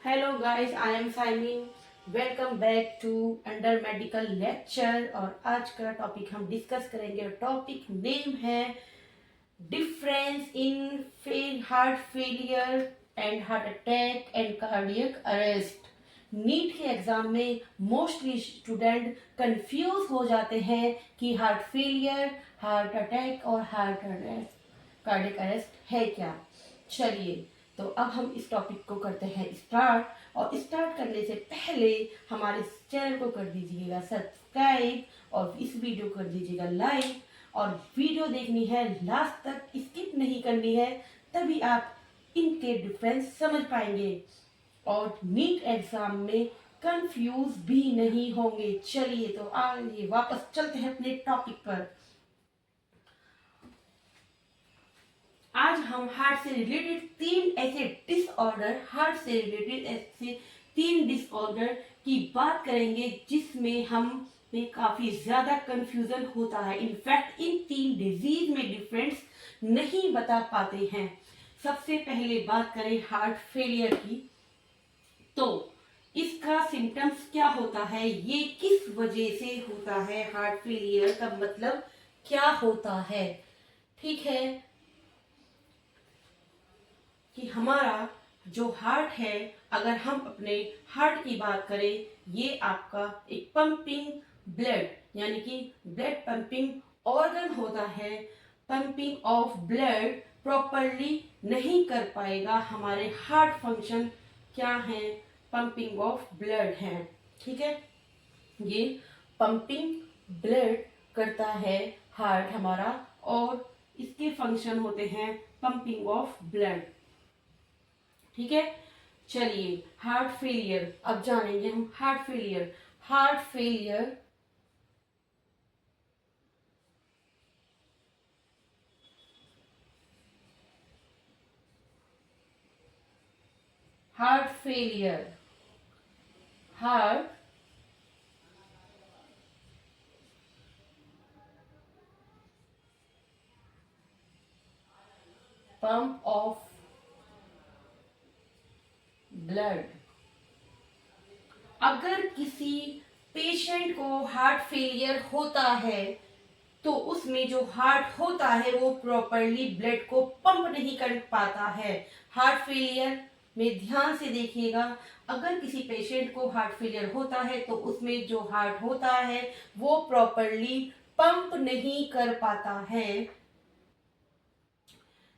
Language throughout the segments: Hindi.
Hello guys, I am Saimin. Welcome back to under medical lecture. और आज का टॉपिक हम डिस्कस करेंगे। टॉपिक नेम है difference in heart failure and heart attack and cardiac arrest. NEET के एग्जाम में मोस्टली स्टूडेंट कंफ्यूज हो जाते हैं कि हार्ट फेलियर, हार्ट अटैक और हार्ट अरेस्ट, कार्डियक अरेस्ट है क्या। चलिए, तो अब हम इस टॉपिक को करते हैं स्टार्ट। और स्टार्ट करने से पहले हमारे चैनल को कर दीजिएगा सब्सक्राइब और इस वीडियो को कर दीजिएगा लाइक। और वीडियो देखनी है लास्ट तक, स्किप नहीं करनी है, तभी आप इनके डिफरेंस समझ पाएंगे और नीट एग्जाम में कंफ्यूज भी नहीं होंगे। चलिए, तो आइए वापस चलते हैं अपने टॉपिक पर। आज हम हार्ट से रिलेटेड तीन डिसऑर्डर की बात करेंगे जिसमें हम में काफी ज्यादा कंफ्यूजन होता है। इनफैक्ट इन तीन डिजीज में डिफरेंस नहीं बता पाते हैं। सबसे पहले बात करें हार्ट फेलियर की, तो इसका सिम्टम्स क्या होता है, ये किस वजह से होता है, हार्ट फेलियर का मतलब क्या होता है। ठीक है कि हमारा जो हार्ट है, अगर हम अपने हार्ट की बात करें, ये आपका एक पंपिंग ब्लड यानी कि ब्लड पंपिंग ऑर्गन होता है। पंपिंग ऑफ ब्लड प्रॉपरली नहीं कर पाएगा। हमारे हार्ट फंक्शन क्या है, पंपिंग ऑफ ब्लड है। ठीक है, ये पंपिंग ब्लड करता है हार्ट हमारा, और इसके फंक्शन होते हैं पंपिंग ऑफ ब्लड। ठीक है, चलिए हार्ट फेलियर अब जानेंगे हम। Heart failure, heart failure heart failure, heart pump of blood. अगर किसी पेशेंट को हार्ट फेलियर होता है तो उसमें जो हार्ट होता है वो प्रॉपरली ब्लड को पंप नहीं कर पाता है। हार्ट फेलियर में ध्यान से देखिएगा, अगर किसी पेशेंट को हार्ट फेलियर होता है तो उसमें जो हार्ट होता है वो प्रॉपरली पंप नहीं कर पाता है,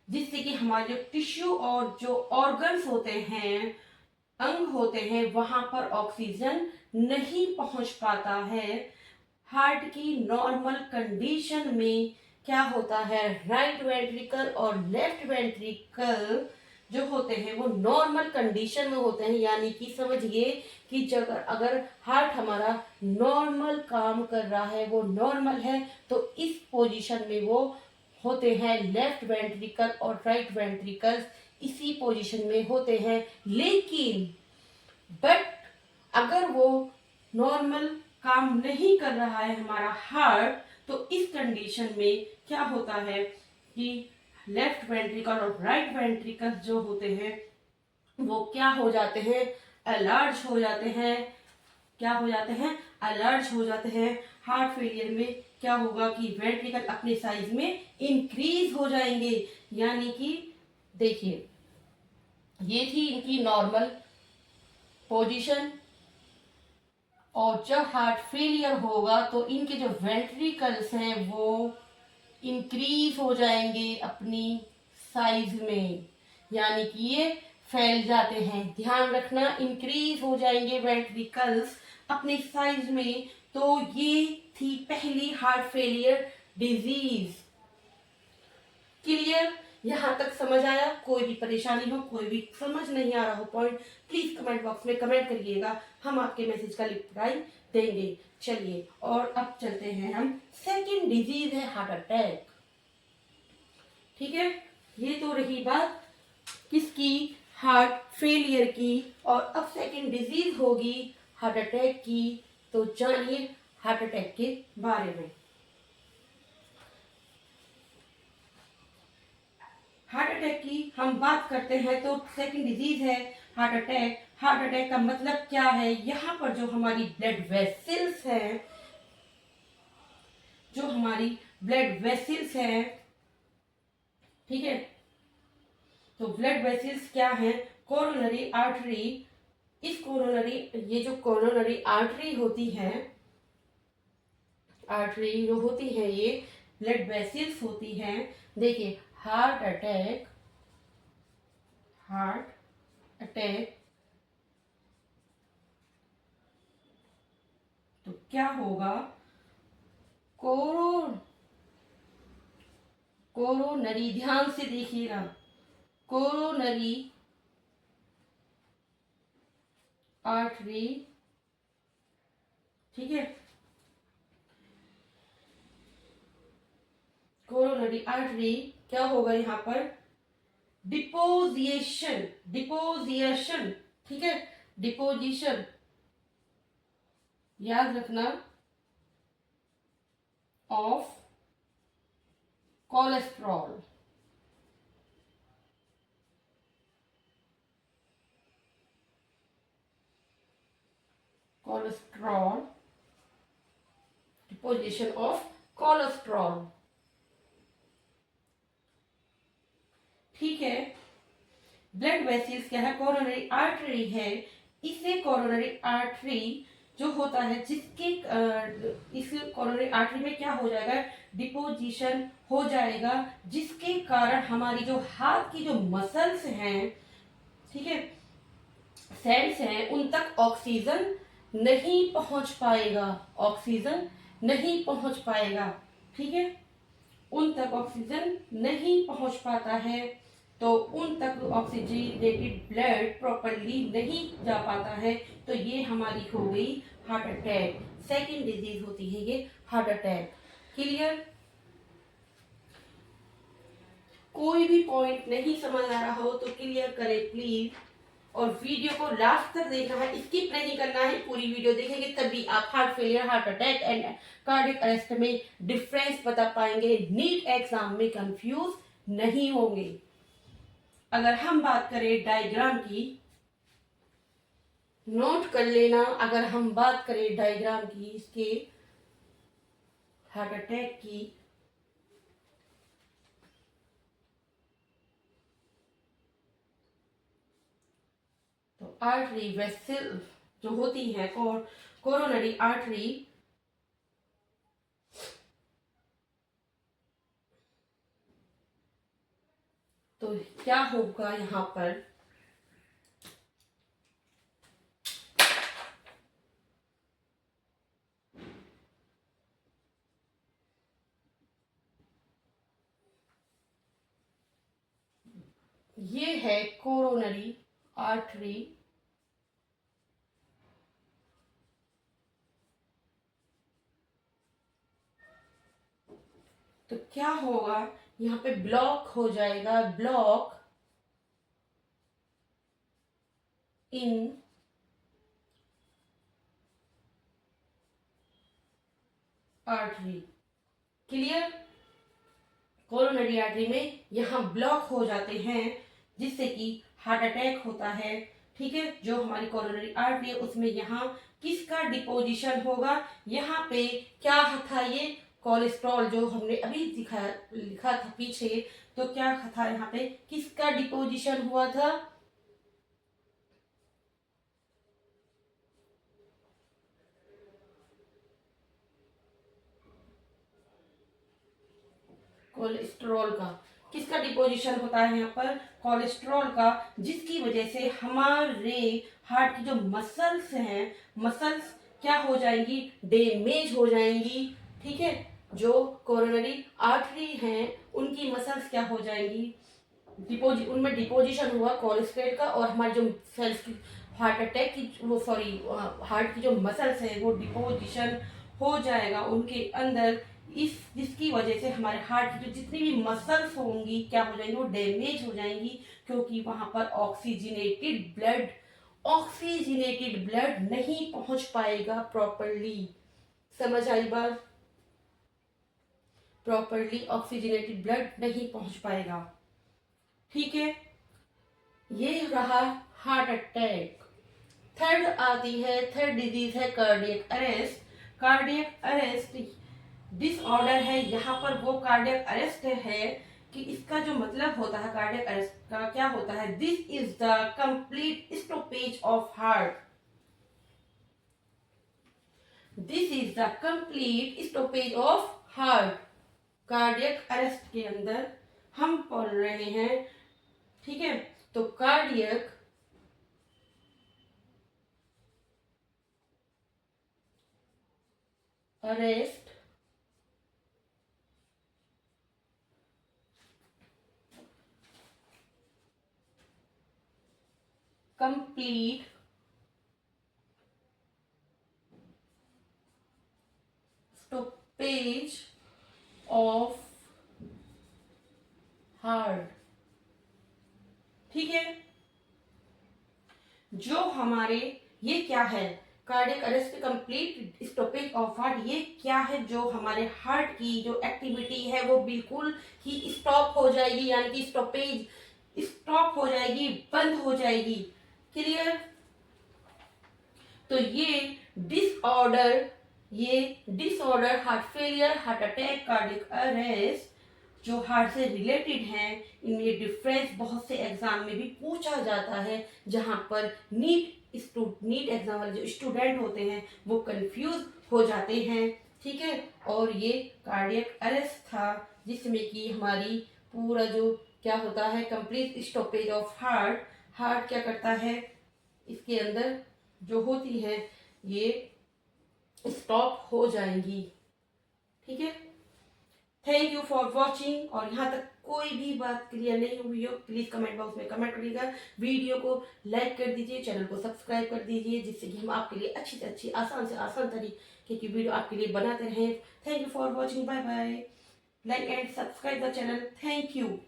जिससे कि हमारे जो टिश्यू और जो ऑर्गन्स होते हैं, अंग होते हैं, वहां पर ऑक्सीजन नहीं पहुंच पाता है। हार्ट की नॉर्मल कंडीशन में क्या होता है, राइट वेंट्रिकल और लेफ्ट वेंट्रिकल जो होते हैं वो नॉर्मल कंडीशन में होते हैं। यानी कि समझिए कि जब अगर हार्ट हमारा नॉर्मल काम कर रहा है, वो नॉर्मल है, तो इस पोजीशन में वो होते हैं। लेफ्ट वेंट्रिकल और राइट वेंट्रिकल इसी पोजीशन में होते हैं। लेकिन बट अगर वो नॉर्मल काम नहीं कर रहा है हमारा हार्ट, तो इस कंडीशन में क्या होता है कि लेफ्ट वेंट्रिकल और राइट वेंट्रिकल जो होते हैं वो क्या हो जाते हैं, अलर्ज हो जाते हैं। क्या हो जाते हैं, अलर्ज हो जाते हैं। हार्ट फेलियर में क्या होगा कि वेंट्रिकल अपने साइज में इंक्रीज हो जाएंगे। यानी कि देखिए, ये थी इनकी नॉर्मल पोजीशन, और जब हार्ट फेलियर होगा तो इनके जो वेंट्रिकल्स हैं वो इंक्रीज हो जाएंगे अपनी साइज में। यानी कि ये फैल जाते हैं। ध्यान रखना, इंक्रीज हो जाएंगे वेंट्रिकल्स अपने साइज में। तो ये थी पहली हार्ट फेलियर डिजीज। क्लियर, यहाँ तक समझ आया? कोई भी परेशानी हो, कोई भी समझ नहीं आ रहा हो पॉइंट, प्लीज कमेंट बॉक्स में कमेंट करिएगा, हम आपके मैसेज का रिप्लाई देंगे। चलिए, और अब चलते हैं हम, सेकंड डिजीज है हार्ट अटैक। ठीक है, ये तो रही बात किसकी, हार्ट फेलियर की। और अब सेकंड डिजीज होगी हार्ट अटैक की। तो जानिए हार्ट अटैक के बारे में। हार्ट अटैक की हम बात करते हैं तो सेकंड डिजीज है हार्ट अटैक। हार्ट अटैक का मतलब क्या है, यहाँ पर जो हमारी ब्लड वेसल्स हैं, जो हमारी ब्लड वेसल्स हैं, ठीक है, तो ब्लड वेसल्स क्या है, कोरोनरी आर्टरी, इस कोरोनरी, ये जो कोरोनरी आर्टरी होती है, आर्टरी जो होती है ये ब्लड वेसल्स होती हैं। देखिए हार्ट अटैक, हार्ट अटैक तो क्या होगा, कोरो कोरोनरी, ध्यान से देखिएगा, कोरोनरी आर्टरी, ठीक है, कोरोनरी आर्टरी क्या होगा यहाँ पर, डिपोजिशन, डिपोजिशन, ठीक है, डिपोजिशन, याद रखना, of cholesterol, cholesterol, deposition of cholesterol, ठीक है। ब्लड वेसल्स क्या है, कोरोनरी आर्टरी है, इसे कोरोनरी आर्टरी जो होता है, जिसके इस कोरोनरी आर्टरी में क्या हो जाएगा, डिपोजिशन हो जाएगा, जिसके कारण हमारी जो हाथ की जो मसल्स हैं, ठीक है, सेल्स हैं, उन तक ऑक्सीजन नहीं पहुंच पाएगा, ऑक्सीजन नहीं पहुंच पाएगा, ठीक है, उन तक ऑक्सीजन नहीं पहुंच पाता है, तो उन तक ऑक्सीजनेटेड ब्लड प्रॉपरली नहीं जा पाता है, तो ये हमारी हो गई हार्ट अटैक। सेकंड डिजीज होती है ये हार्ट अटैक। क्लियर? कोई भी पॉइंट नहीं समझ आ रहा हो तो क्लियर करें प्लीज, और वीडियो को लास्ट तक देखना है, स्किप नहीं करना है, पूरी वीडियो देखेंगे तभी आप heart failure, heart attack and cardiac arrest में डिफरेंस बता पाएंगे, नीट एग्जाम में कंफ्यूज नहीं होंगे। अगर हम बात करें डायग्राम की, नोट कर लेना, अगर हम बात करें डायग्राम की, इसके हार्ट अटैक की, तो आर्टरी वेसल जो होती है, कोरोनरी आर्टरी, तो क्या होगा यहाँ पर, ये है कोरोनरी आर्टरी, तो क्या होगा, यहाँ पे ब्लॉक हो जाएगा, block in artery. Clear? Coronary artery में यहाँ ब्लॉक हो जाते हैं, जिससे कि हार्ट अटैक होता है, ठीक है। जो हमारी कोरोनरी आर्टरी है उसमें यहाँ किसका डिपोजिशन होगा, यहाँ पे क्या था, ये कोलेस्ट्रॉल जो हमने अभी लिखा था पीछे, तो क्या था, यहाँ पे किसका डिपोजिशन हुआ था, कोलेस्ट्रॉल का। किसका डिपोजिशन होता है यहाँ पर, कोलेस्ट्रॉल का, जिसकी वजह से हमारे हार्ट की जो मसल्स हैं, मसल्स क्या हो जाएंगी, डैमेज हो जाएंगी, ठीक है। जो कोरोनरी आर्टरी हैं उनकी मसल्स क्या हो जाएंगी, उनमें डिपोजिशन हुआ कोलेस्ट्रॉल का, और हमारे जो सेल्स की हार्ट अटैक की, वो सॉरी, हार्ट की जो मसल्स है वो डिपोजिशन हो जाएगा उनके अंदर, इस जिसकी वजह से हमारे हार्ट की जो जितनी भी मसल्स होंगी क्या हो जाएंगी, वो डैमेज हो जाएंगी, क्योंकि वहां पर ऑक्सीजनेटेड ब्लड नहीं पहुंच पाएगा प्रॉपरली। समझ आई बात? प्रॉपरली ऑक्सीजनेटेड ब्लड नहीं पहुंच पाएगा, ठीक है। ये रहा हार्ट अटैक। थर्ड डिजीज है cardiac arrest. Cardiac arrest disorder है, यहाँ पर वो कार्डियक अरेस्ट है कि इसका जो मतलब होता है कार्डियक अरेस्ट का क्या होता है, this is the complete stoppage of heart. This is the complete stoppage of heart. Cardiac arrest के अंदर हम पढ़ रहे हैं, ठीक है। तो cardiac arrest complete stoppage of heart, ठीक है। जो हमारे ये क्या है, cardiac arrest complete stoppage of heart, ये क्या है, जो हमारे हार्ट की जो एक्टिविटी है वो बिल्कुल ही स्टॉप हो जाएगी, यानी कि स्टॉपेज स्टॉप हो जाएगी, बंद हो जाएगी। क्लियर। तो ये disorder heart failure, heart attack, cardiac arrest जो हार्ट से रिलेटेड हैं, इनमें डिफरेंस बहुत से एग्जाम में भी पूछा जाता है, जहां पर नीट एग्जाम वाले जो स्टूडेंट होते हैं वो कंफ्यूज हो जाते हैं, ठीक है। और ये कार्डियक अरेस्ट था जिसमें कि हमारी पूरा जो क्या होता है complete stoppage of heart, heart क्या करता है, इसके अंदर जो होती है ये स्टॉप हो जाएंगी, ठीक है। Thank you for watching. और यहाँ तक कोई भी बात क्लियर नहीं हुई हो प्लीज कमेंट बॉक्स में कमेंट करिएगा, वीडियो को लाइक कर दीजिए, चैनल को सब्सक्राइब कर दीजिए, जिससे कि हम आपके लिए अच्छी से अच्छी आसान से आसान तरीके की वीडियो आपके लिए बनाते रहें। Thank you for watching, bye bye. Like and subscribe the channel, thank you.